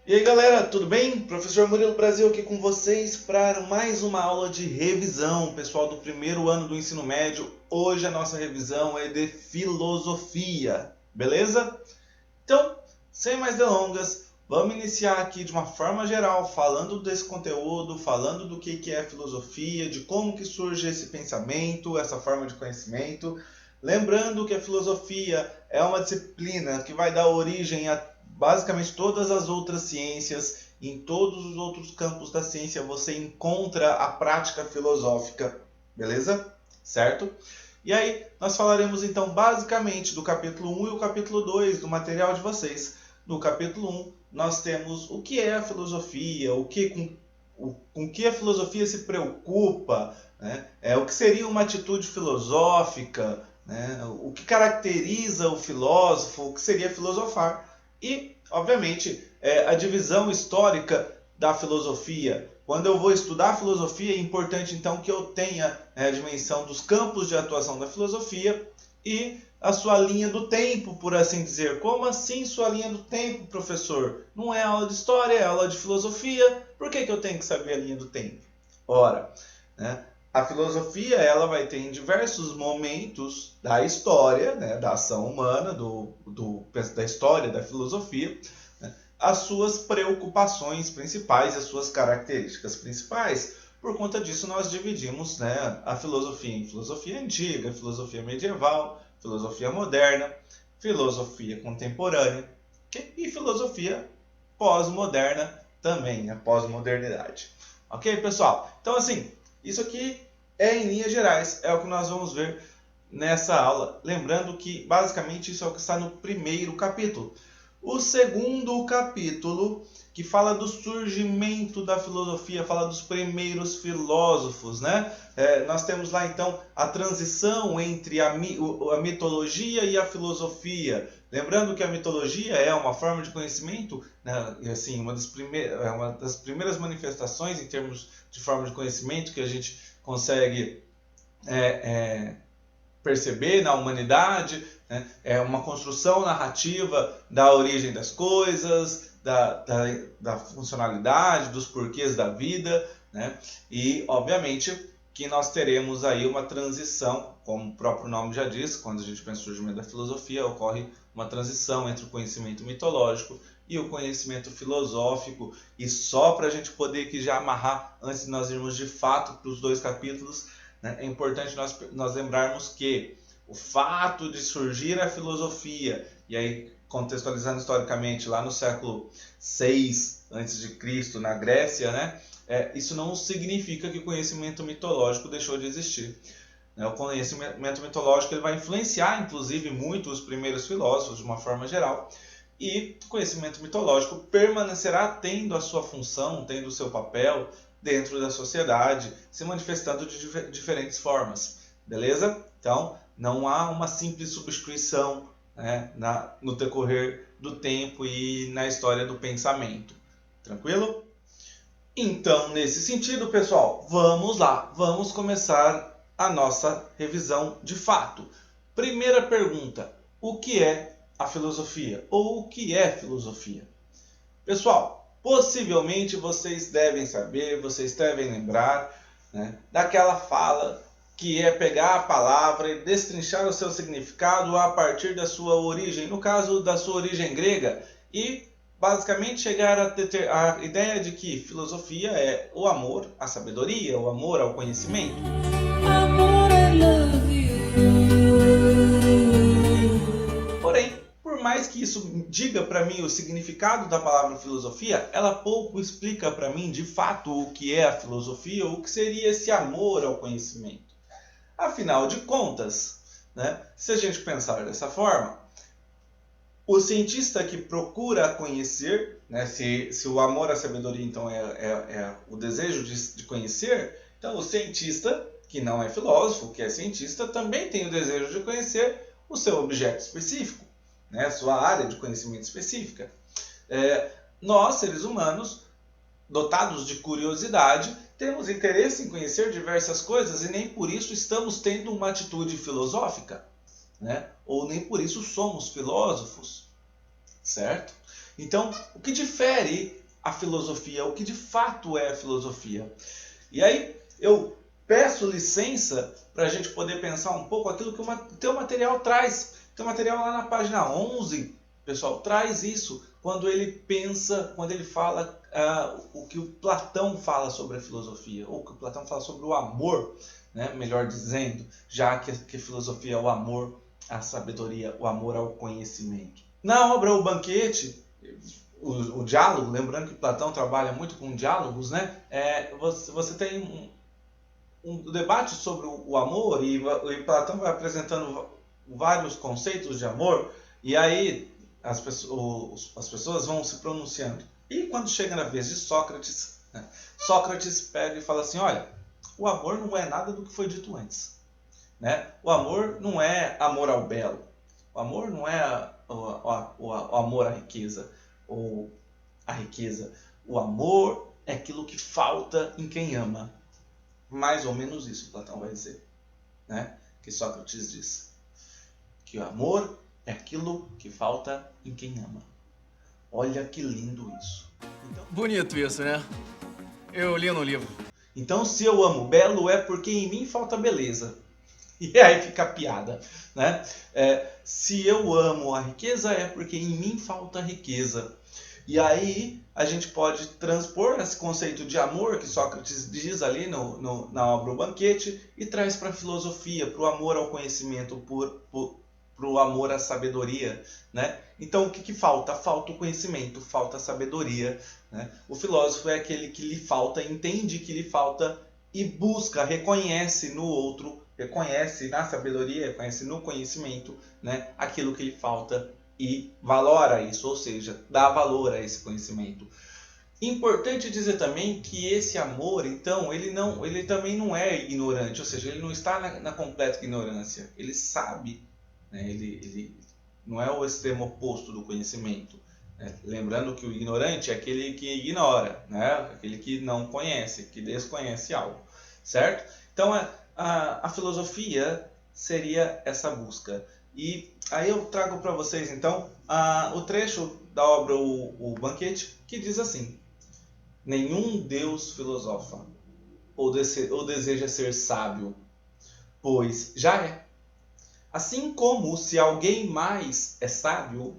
E aí galera, tudo bem? Professor Murilo Brasil aqui com vocês para mais uma aula de revisão, pessoal do primeiro ano do ensino médio. Hoje a nossa revisão é de filosofia, beleza? Então, sem mais delongas, vamos iniciar aqui de uma forma geral, falando desse conteúdo, falando do que é filosofia, de como que surge esse pensamento, essa forma de conhecimento. Lembrando que a filosofia é uma disciplina que vai dar origem a basicamente todas as outras ciências. Em todos os outros campos da ciência você encontra a prática filosófica, beleza? Certo? E aí, nós falaremos então basicamente do capítulo 1 e o capítulo 2 do material de vocês. No capítulo 1, nós temos o que é a filosofia, com que a filosofia se preocupa, né? O que seria uma atitude filosófica, né? O que caracteriza o filósofo, o que seria filosofar. E, obviamente, a divisão histórica da filosofia. Quando eu vou estudar filosofia, é importante então que eu tenha a dimensão dos campos de atuação da filosofia e a sua linha do tempo, por assim dizer. Como assim sua linha do tempo, professor? Não é aula de história, é aula de filosofia. Por que eu tenho que saber a linha do tempo? Ora, né, a filosofia ela vai ter em diversos momentos da história, né, da ação humana, da história da filosofia, né, as suas preocupações principais, as suas características principais. Por conta disso, nós dividimos, né, a filosofia em filosofia antiga, filosofia medieval, filosofia moderna, filosofia contemporânea e filosofia pós-moderna também, a pós-modernidade. Ok, pessoal? Então, assim, isso aqui é em linhas gerais, é o que nós vamos ver nessa aula. Lembrando que, basicamente, isso é o que está no primeiro capítulo. O segundo capítulo, que fala do surgimento da filosofia, fala dos primeiros filósofos, né? Nós temos lá, então, a transição entre a mitologia e a filosofia. Lembrando que a mitologia é uma forma de conhecimento, né? E, assim, uma das primeiras manifestações em termos de forma de conhecimento que a gente consegue perceber na humanidade, né? É uma construção narrativa da origem das coisas, da funcionalidade, dos porquês da vida, né? E, obviamente, que nós teremos aí uma transição, como o próprio nome já diz, quando a gente pensa no surgimento da filosofia, ocorre uma transição entre o conhecimento mitológico e o conhecimento filosófico. E só para a gente poder aqui já amarrar, antes de nós irmos de fato para os dois capítulos, né, é importante nós lembrarmos que o fato de surgir a filosofia, e aí contextualizando historicamente lá no século 6 a.C., na Grécia, né, isso não significa que o conhecimento mitológico deixou de existir. O conhecimento mitológico ele vai influenciar, inclusive, muito os primeiros filósofos, de uma forma geral, e o conhecimento mitológico permanecerá tendo a sua função, tendo o seu papel dentro da sociedade, se manifestando de diferentes formas, beleza? Então, não há uma simples substituição, né, no decorrer do tempo e na história do pensamento. Tranquilo? Então, nesse sentido, pessoal, vamos lá, vamos começar a nossa revisão de fato. Primeira pergunta: o que é a filosofia? Ou o que é filosofia? Pessoal, possivelmente vocês devem saber, vocês devem lembrar, né, daquela fala que é pegar a palavra e destrinchar o seu significado a partir da sua origem, no caso da sua origem grega, e basicamente chegar a ter a ideia de que filosofia é o amor à sabedoria, o amor ao conhecimento. Amor, I love you. Porém, por mais que isso diga para mim o significado da palavra filosofia, ela pouco explica para mim de fato o que é a filosofia ou o que seria esse amor ao conhecimento. Afinal de contas, né, se a gente pensar dessa forma, o cientista que procura conhecer, né, se o amor à sabedoria então é o desejo de conhecer, então o cientista que não é filósofo, que é cientista, também tem o desejo de conhecer o seu objeto específico, né, a sua área de conhecimento específica. Nós, seres humanos, dotados de curiosidade, temos interesse em conhecer diversas coisas e nem por isso estamos tendo uma atitude filosófica, né? Ou nem por isso somos filósofos, certo? Então, o que difere a filosofia? O que de fato é a filosofia? E aí eu peço licença para a gente poder pensar um pouco aquilo que o teu material traz. O teu material lá na página 11, pessoal, traz isso quando ele pensa, quando ele fala o que o Platão fala sobre a filosofia, ou o que o Platão fala sobre o amor, né? Melhor dizendo, já que a filosofia é o amor à sabedoria, o amor ao conhecimento. Na obra O Banquete, o diálogo, lembrando que Platão trabalha muito com diálogos, né? Você tem um debate sobre o amor e Platão vai apresentando vários conceitos de amor e aí as pessoas vão se pronunciando. E quando chega na vez de Sócrates, né, Sócrates pega e fala assim, olha, o amor não é nada do que foi dito antes. Né? O amor não é amor ao belo. O amor não é o amor à riqueza ou a riqueza. O amor é aquilo que falta em quem ama. Mais ou menos isso Platão vai dizer, né? Que Sócrates diz. Que o amor é aquilo que falta em quem ama. Olha que lindo isso. Então, bonito isso, né? Eu li no livro. Então, se eu amo belo é porque em mim falta beleza. E aí fica a piada, né? Se eu amo a riqueza é porque em mim falta riqueza. E aí a gente pode transpor esse conceito de amor que Sócrates diz ali na obra O Banquete e traz para a filosofia, para o amor ao conhecimento, para o amor à sabedoria. Né? Então o que falta? Falta o conhecimento, falta a sabedoria. Né? O filósofo é aquele que lhe falta, entende que lhe falta e busca, reconhece no outro, reconhece na sabedoria, reconhece no conhecimento, né, aquilo que lhe falta e valora isso, ou seja, dá valor a esse conhecimento. Importante dizer também que esse amor, então, ele também não é ignorante, ou seja, ele não está na completa ignorância, ele sabe, né, ele não é o extremo oposto do conhecimento. Né? Lembrando que o ignorante é aquele que ignora, né? Aquele que não conhece, que desconhece algo, certo? Então, a filosofia seria essa busca. E aí eu trago para vocês, então, o trecho da obra o Banquete, que diz assim: nenhum Deus filosofa ou deseja ser sábio, pois já é. Assim como se alguém mais é sábio,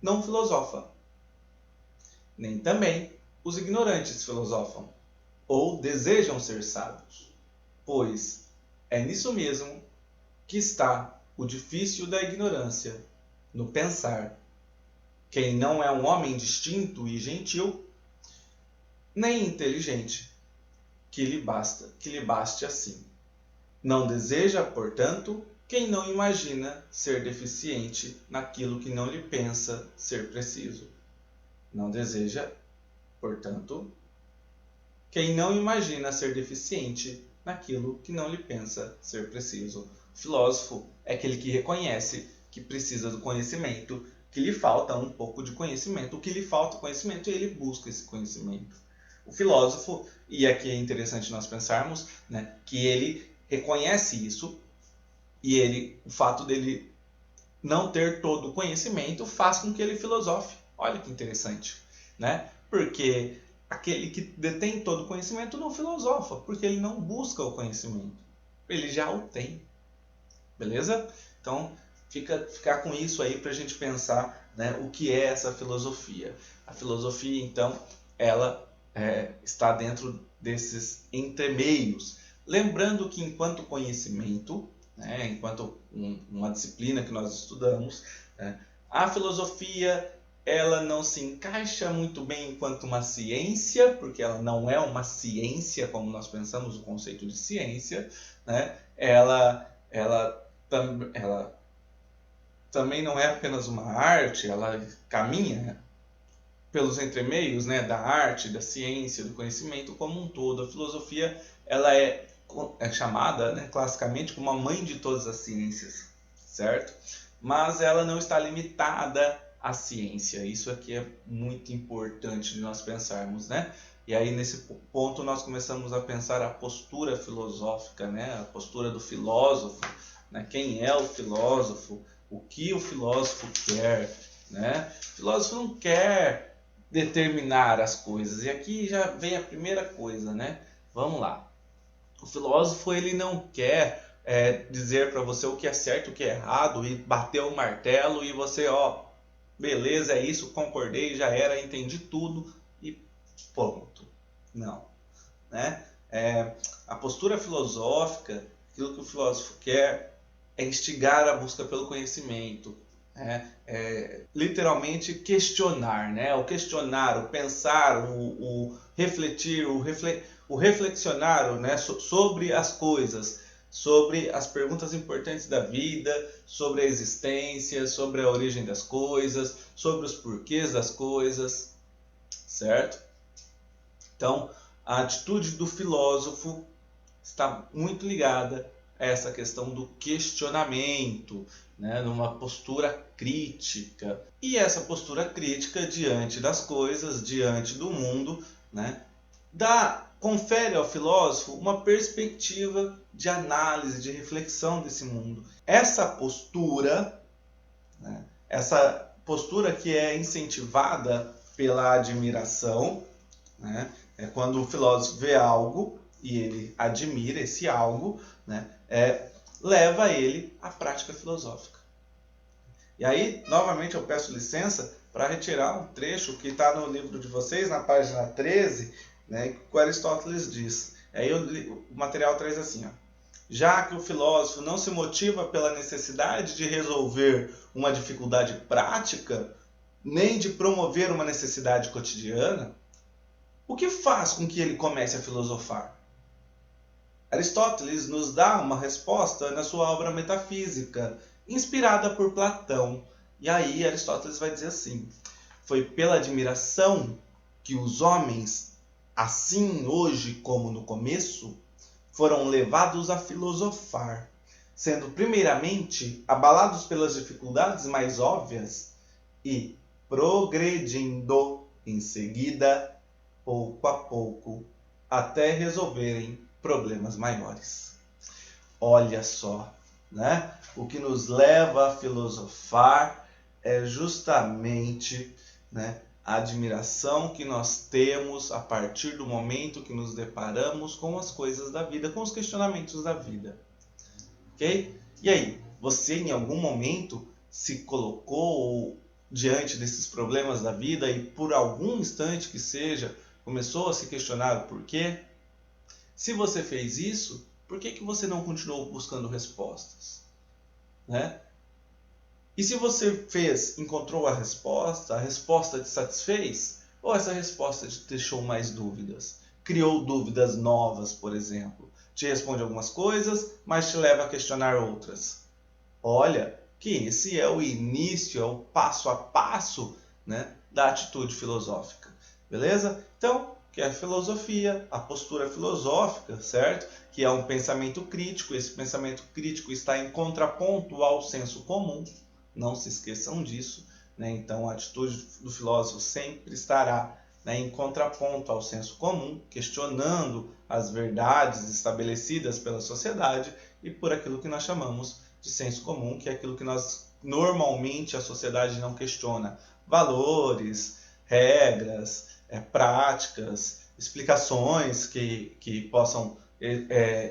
não filosofa. Nem também os ignorantes filosofam, ou desejam ser sábios, pois é nisso mesmo que está o difícil da ignorância, no pensar. Quem não é um homem distinto e gentil, nem inteligente, que lhe baste assim. Não deseja, portanto, quem não imagina ser deficiente naquilo que não lhe pensa ser preciso. Não deseja, portanto, quem não imagina ser deficiente naquilo que não lhe pensa ser preciso. O filósofo é aquele que reconhece que precisa do conhecimento, que lhe falta um pouco de conhecimento, o que lhe falta conhecimento e ele busca esse conhecimento. O filósofo, e aqui é interessante nós pensarmos, né, que ele reconhece isso e o fato dele não ter todo o conhecimento faz com que ele filosofe. Olha que interessante, né? Porque aquele que detém todo o conhecimento não filosofa, porque ele não busca o conhecimento. Ele já o tem. Beleza? Então, ficar com isso aí para a gente pensar, né, o que é essa filosofia. A filosofia, então, ela está dentro desses entremeios. Lembrando que enquanto conhecimento, né, enquanto uma disciplina que nós estudamos, né, a filosofia ela não se encaixa muito bem enquanto uma ciência, porque ela não é uma ciência como nós pensamos o conceito de ciência, né? Ela também não é apenas uma arte, ela caminha pelos entremeios, né, da arte, da ciência, do conhecimento como um todo. A filosofia ela é chamada, né, classicamente como a mãe de todas as ciências, certo? Mas ela não está limitada à ciência. Isso aqui é muito importante de nós pensarmos, né? E aí nesse ponto nós começamos a pensar a postura filosófica, né? A postura do filósofo, né? Quem é o filósofo? O que o filósofo quer? né? O filósofo não quer determinar as coisas. E aqui já vem a primeira coisa, né? Vamos lá. O filósofo ele não quer dizer para você o que é certo, o que é errado e bater o martelo e você, ó, beleza, é isso, concordei, já era, entendi tudo e ponto. Não, né? A postura filosófica, aquilo que o filósofo quer é instigar a busca pelo conhecimento, literalmente questionar, né? O questionar, o pensar, o refletir, o reflexionar, né? Sobre as coisas, sobre as perguntas importantes da vida, sobre a existência, sobre a origem das coisas, sobre os porquês das coisas, certo? Então, a atitude do filósofo está muito ligada a essa questão do questionamento, né, numa postura crítica. E essa postura crítica diante das coisas, diante do mundo, né, confere ao filósofo uma perspectiva de análise, de reflexão desse mundo. Essa postura, né, essa postura que é incentivada pela admiração, né, é quando o filósofo vê algo e ele admira esse algo, né, leva ele à prática filosófica. E aí, novamente, eu peço licença para retirar um trecho que está no livro de vocês, na página 13, né, que o Aristóteles diz. Aí o material traz assim, ó: já que o filósofo não se motiva pela necessidade de resolver uma dificuldade prática, nem de promover uma necessidade cotidiana, o que faz com que ele comece a filosofar? Aristóteles nos dá uma resposta na sua obra Metafísica, inspirada por Platão. E aí Aristóteles vai dizer assim: foi pela admiração que os homens, assim hoje como no começo, foram levados a filosofar, sendo primeiramente abalados pelas dificuldades mais óbvias e progredindo em seguida, pouco a pouco, até resolverem problemas maiores. Olha só, né? O que nos leva a filosofar é justamente, né, a admiração que nós temos a partir do momento que nos deparamos com as coisas da vida, com os questionamentos da vida. Ok? E aí, você em algum momento se colocou diante desses problemas da vida e por algum instante que seja, começou a se questionar o porquê? Se você fez isso, por que você não continuou buscando respostas? Né? E se você encontrou a resposta te satisfez? Ou essa resposta te deixou mais dúvidas? Criou dúvidas novas, por exemplo. Te responde algumas coisas, mas te leva a questionar outras. Olha que esse é o início, é o passo a passo, né, da atitude filosófica. Beleza? Então, que é a filosofia, a postura filosófica, certo? Que é um pensamento crítico. Esse pensamento crítico está em contraponto ao senso comum. Não se esqueçam disso, né? Então, a atitude do filósofo sempre estará, né, em contraponto ao senso comum, questionando as verdades estabelecidas pela sociedade e por aquilo que nós chamamos de senso comum, que é aquilo que nós normalmente a sociedade não questiona. Valores, regras, práticas, explicações que possam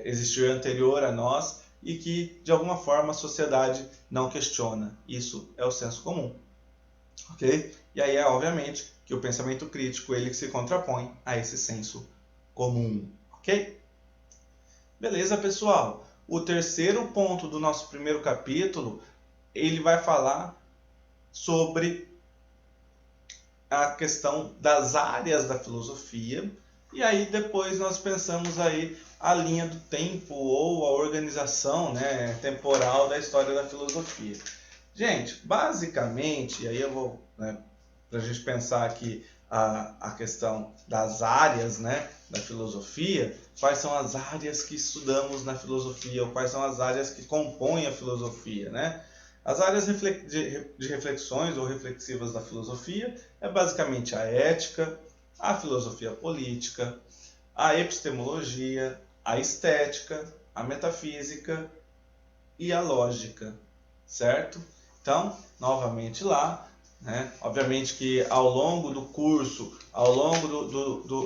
existir anterior a nós e que, de alguma forma, a sociedade não questiona. Isso é o senso comum. Ok? E aí obviamente, que o pensamento crítico ele se contrapõe a esse senso comum. Ok? Beleza, pessoal? O terceiro ponto do nosso primeiro capítulo, ele vai falar sobre a questão das áreas da filosofia. E aí depois nós pensamos aí a linha do tempo ou a organização, né, temporal da história da filosofia. Gente, basicamente, e aí eu vou, né, para a gente pensar aqui a questão das áreas, né, da filosofia, quais são as áreas que estudamos na filosofia, ou quais são as áreas que compõem a filosofia, né? As áreas de reflexões ou reflexivas da filosofia é basicamente a ética, a filosofia política, a epistemologia, a estética, a metafísica e a lógica, certo? Então, novamente lá, né? Obviamente que ao longo do curso, ao longo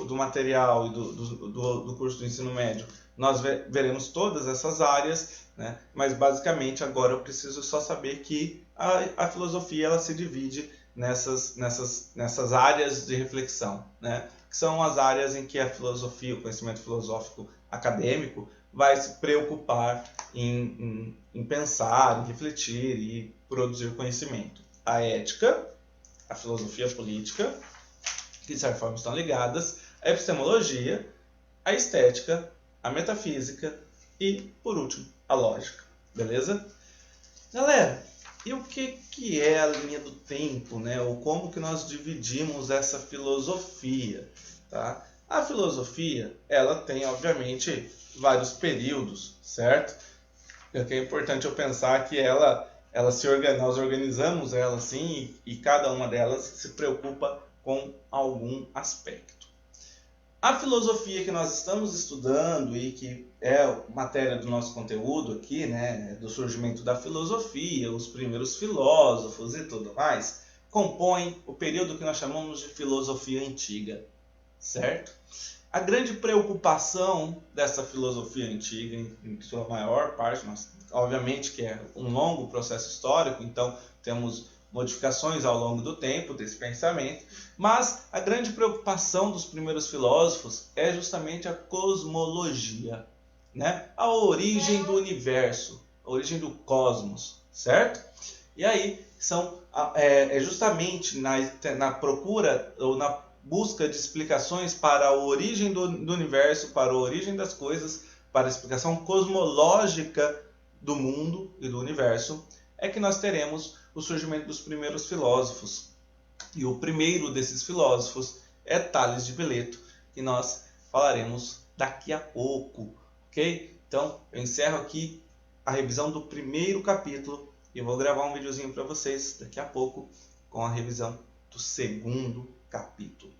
do material e do curso do ensino médio, nós veremos todas essas áreas, né? Mas basicamente agora eu preciso só saber que a filosofia ela se divide nessas áreas de reflexão, né? Que são as áreas em que a filosofia, o conhecimento filosófico acadêmico, vai se preocupar em pensar, em refletir e produzir conhecimento. A ética, a filosofia política, que de certa forma estão ligadas, a epistemologia, a estética, a metafísica e, por último, a lógica. Beleza? Galera, e o que é a linha do tempo, né? Ou como que nós dividimos essa filosofia, tá? A filosofia, ela tem, obviamente, vários períodos, certo? O que é importante eu pensar que nós organizamos ela assim e cada uma delas se preocupa com algum aspecto. A filosofia que nós estamos estudando e que é matéria do nosso conteúdo aqui, né, do surgimento da filosofia, os primeiros filósofos e tudo mais, compõe o período que nós chamamos de filosofia antiga, certo? A grande preocupação dessa filosofia antiga, em sua maior parte, obviamente que é um longo processo histórico, então temos modificações ao longo do tempo desse pensamento, mas a grande preocupação dos primeiros filósofos é justamente a cosmologia, né? A origem do universo, a origem do cosmos, certo? E aí é justamente na procura ou na busca de explicações para a origem do universo, para a origem das coisas, para a explicação cosmológica do mundo e do universo, é que nós teremos o surgimento dos primeiros filósofos. E o primeiro desses filósofos é Tales de Mileto, que nós falaremos daqui a pouco, ok? Então, eu encerro aqui a revisão do primeiro capítulo e eu vou gravar um videozinho para vocês daqui a pouco com a revisão do segundo capítulo.